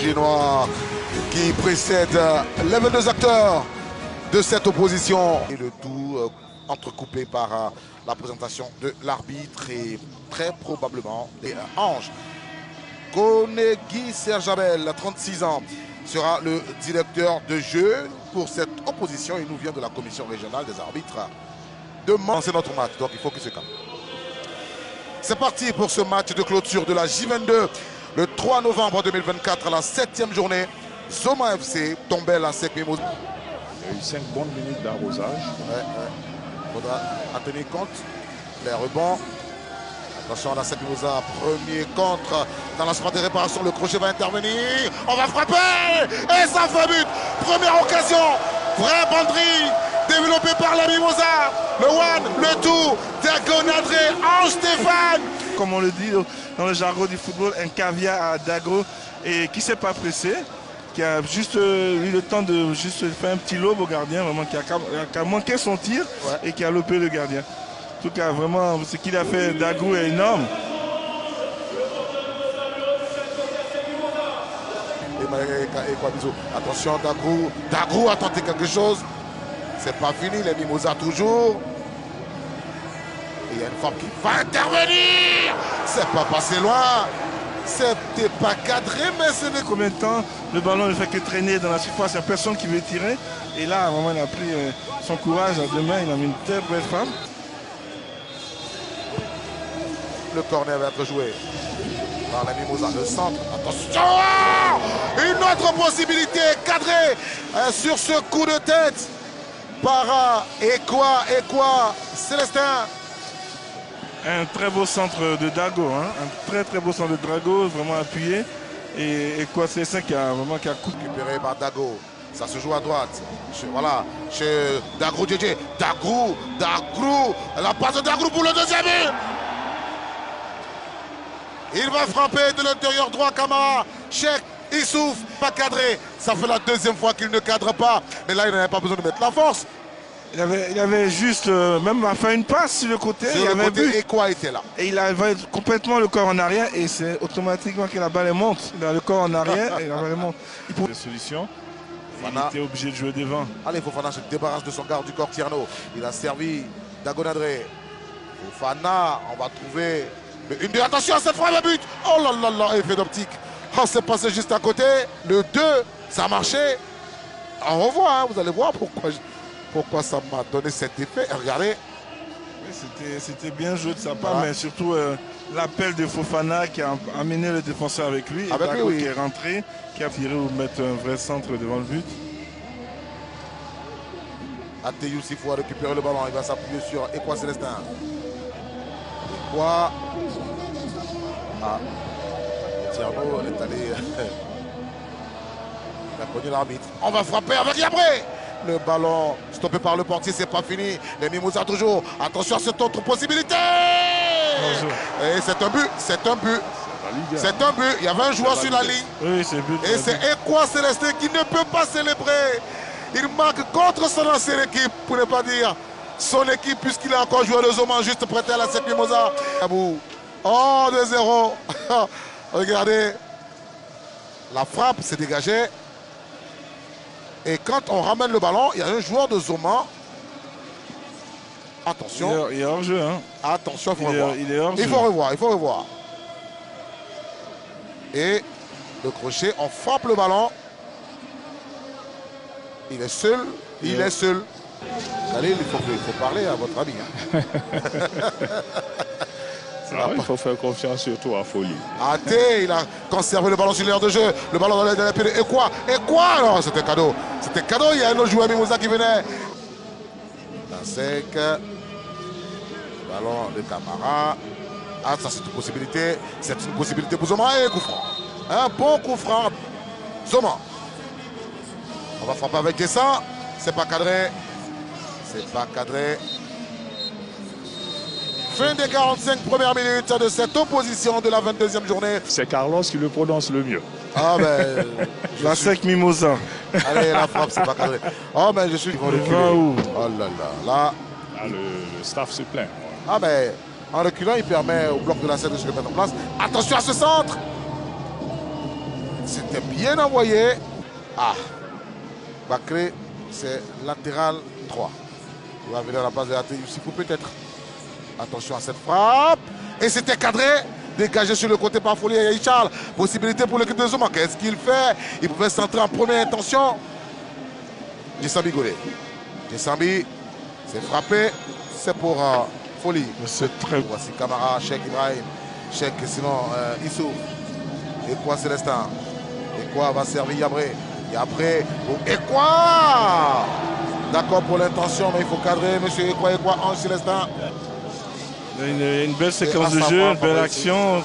rouge et noir qui précède les 22 acteurs de cette opposition. Et le tout entrecoupé par la présentation de l'arbitre et très probablement des anges. Konegui Serjabel, 36 ans, sera le directeur de jeu pour cette opposition. Il nous vient de la commission régionale des arbitres de Mans. C'est notre match, donc il faut qu'il se calme. C'est parti pour ce match de clôture de la J22, le 3 novembre 2024, à la 7e journée. Zoma FC, Tombelle à Sec Mimosas. Il y a eu 5 bonnes minutes d'arrosage. Il faudra en tenir compte. Les rebonds. Attention à la Sec Mimosas, premier contre dans la surface de réparation. Le crochet va intervenir. On va frapper et ça fait but. Première occasion. Vraie banderie développée par la Mimosa. Le one, le tout. Dagonadré, Ange Stéphane. Comme on le dit dans le jargon du football, un caviar à Dago et qui ne s'est pas pressé, qui a juste eu le temps de juste faire un petit lobe au gardien, vraiment, qui a manqué son tir et qui a lopé le gardien. En tout cas, vraiment, ce qu'il a fait Dago est énorme. Attention, Dagrou a tenté quelque chose. C'est pas fini, les Mimosas toujours. Et il y a une femme qui va intervenir. C'est pas passé loin. C'était pas cadré, mais c'est de combien de temps le ballon ne fait que traîner dans la surface. Il n'y a personne qui veut tirer. Et là, vraiment, il a pris son courage à deux mains. Il a mis une très belle frappe. Le corner va être joué par la Mimosa. Le centre. Attention! Une autre possibilité cadrée sur ce coup de tête par Ekwa Célestin. Un très beau centre de Dago, hein? Un très beau centre de Dago, vraiment appuyé. Et quoi, c'est ça qui a coupé. Récupéré par Dago. Ça se joue à droite. Chez Dagrou DJ. Dagrou. La passe de Dagrou pour le deuxième but. Il va frapper de l'intérieur droit Kamara. Cheikh Issouf, pas cadré. Ça fait la deuxième fois qu'il ne cadre pas. Mais là, il n'avait pas besoin de mettre la force. Il avait juste même fait une passe sur le côté. Et quoi était là. Et il avait complètement le corps en arrière et c'est automatiquement que la balle monte. Il a le corps en arrière et la balle monte. Des solutions. Il était obligé de jouer devant. Allez, Fofana se débarrasse de son garde du corps Tierno. Il a servi Dagonadré. Fofana, on va trouver une attention à cette fois le but. Oh là là là, effet d'optique. Oh, c'est passé juste à côté. Le 2, ça a marché. On revoit, hein, vous allez voir pourquoi ça m'a donné cet effet. Regardez. Oui, c'était bien joué de sa part, mais surtout l'appel de Fofana qui a amené le défenseur avec lui. Et Dago qui est rentré, qui a tiré ou mettre un vrai centre devant le but. Ateyou Sifou a récupéré le ballon. Il va s'appuyer sur Ekwa Célestin. Ekwa. Tierno est allé. Il a connu l'arbitre. On va frapper avec Yabré. Le ballon stoppé par le portier, c'est pas fini. Les Mimosas toujours. Attention à cette autre possibilité. Et c'est un but. C'est un but. Il y avait un joueur sur la ligne. Oui, c'est but. Et c'est Ekwa Célestin qui ne peut pas célébrer. Il marque contre son ancienne équipe, pour ne pas dire son équipe, puisqu'il a encore joué le Zoman juste prêté à la Sec Mimosa. Oh, 2-0. Regardez. La frappe s'est dégagée. Et quand on ramène le ballon, il y a un joueur de Zoman. Attention. Il est hors jeu. Hein. Attention, il faut revoir. Il faut revoir. Et le crochet, on frappe le ballon. Il est seul. Allez, il faut parler à votre ami. Hein. Il faut faire confiance surtout à Folie. Athé, il a conservé le ballon sur l'aire de jeu. Le ballon dans la pied. Et quoi? Non, c'était cadeau. C'était cadeau. Il y a un autre joueur Mimosa qui venait. La sec. Ballon de Kamara. Ah, ça c'est une possibilité. C'est une possibilité pour Zoma et coup franc. Un bon coup franc. Zoma. On va frapper avec Dessin. C'est pas cadré. Fin des 45 premières minutes de cette opposition de la 22e journée. C'est Carlos qui le prononce le mieux. Ah ben... la Sec Mimosa. Allez, la frappe, c'est pas cadré. Oh ben je suis... Oh là là. Là, le staff se plaint. Ah ben, en reculant, il permet au bloc de la Sec de se mettre en place. Attention à ce centre. C'était bien envoyé. Ah, Bacré, c'est latéral 3. Il va venir à la place de la Youssifou peut-être. Attention à cette frappe. Et c'était cadré. Dégagé sur le côté par Folie et Charles. Possibilité pour l'équipe de Zoma. Qu'est-ce qu'il fait? Il pouvait centrer en première intention. Djessambi Golé. Djessambi, c'est frappé. C'est pour Folie. C'est très... Voici Camara, Cheikh Ibrahim. Cheikh, sinon Issou. Et quoi Célestin? Et quoi va servir Yabré? Yabré pour Ekwa. D'accord pour l'intention, mais il faut cadrer. Monsieur Ekwa, Ange Célestin. Une belle séquence de jeu, une belle action,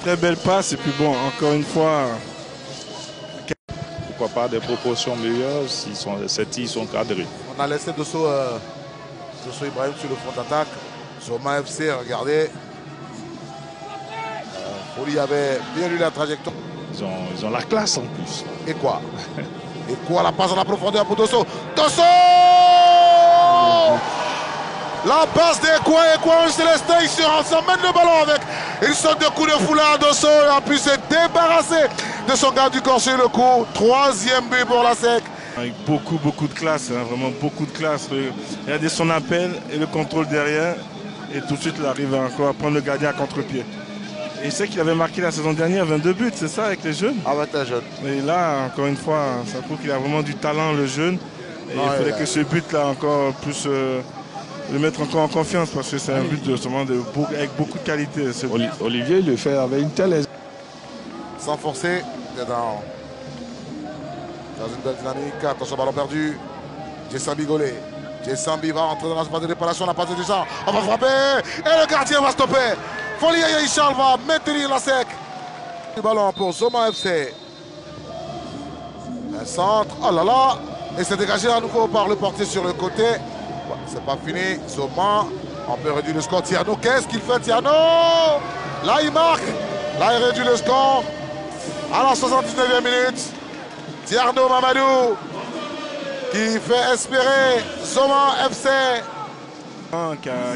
très belle passe. Et puis bon, encore une fois... Pourquoi pas des proportions meilleures si ces tirs sont cadrés. On a laissé Dosso Ibrahim sur le front d'attaque. Zoma FC, regardez. Folie avait bien lu la trajectoire. Ils ont la classe en plus. Et quoi? Et quoi la passe dans la profondeur pour Dosso? Dosso! La passe d'Ekwa, Ange Célestin, il s'emmène le ballon avec une sorte de coup de foulard. Dosso a pu se débarrasser de son garde du corps sur le coup. 3e but pour la SEC. Avec beaucoup de classe, hein, vraiment beaucoup de classe. Regardez son appel et le contrôle derrière. Et tout de suite, il arrive encore à prendre le gardien à contre-pied. Et il sait qu'il avait marqué la saison dernière 22 buts, c'est ça, avec les jeunes? Ah, ouais, t'es jeune. Et là, encore une fois, ça prouve qu'il a vraiment du talent, le jeune. Et il fallait que ce but-là, encore plus, le mettre encore en confiance, parce que c'est un but avec beaucoup de qualité. Olivier le fait avec une telle aise. Sans forcer, dans une belle dynamique. Attention, ballon perdu. Djessambi Golé. Djessambi va entrer dans la phase de réparation. La passe de Deschamps. On va frapper. Et le gardien va stopper. Folie et Charles va maintenir la SEC. Le ballon pour Zoma FC. Un centre. Oh là là. Et c'est dégagé à nouveau par le portier sur le côté. Ouais, c'est pas fini. Zoma. On peut réduire le score. Tierno, qu'est-ce qu'il fait, Tierno? Là, il marque. Là, il réduit le score. À la 79e minute. Tierno Mamadou qui fait espérer Zoma FC.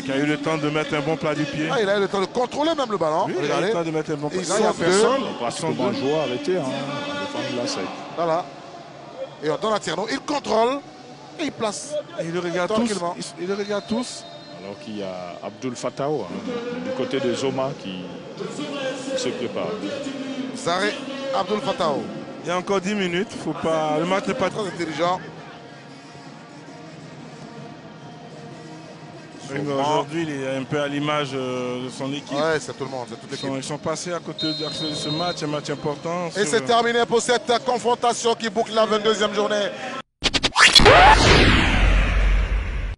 Qui a eu le temps de mettre un bon plat du pied. Ah, il a eu le temps de contrôler même le ballon. Oui, il a eu le temps de mettre un bon plat. Il n'y a personne. Pratiquement joueur arrêté, hein, en défense de la SEC. Voilà. Et on donne à Tierno. Il contrôle et il place. Et il le regarde tous. Il le regarde tous. Alors qu'il y a Abdul Fatao hein, du côté de Zoma qui se prépare. Zaré Abdul Fatao. Il y a encore 10 minutes. Faut pas... Le match n'est pas Très intelligent. Aujourd'hui, il est un peu à l'image de son équipe. Ouais, c'est tout le monde, c'est toute l'équipe. Ils sont passés à côté de ce match, un match important. Et c'est terminé pour cette confrontation qui boucle la 22e journée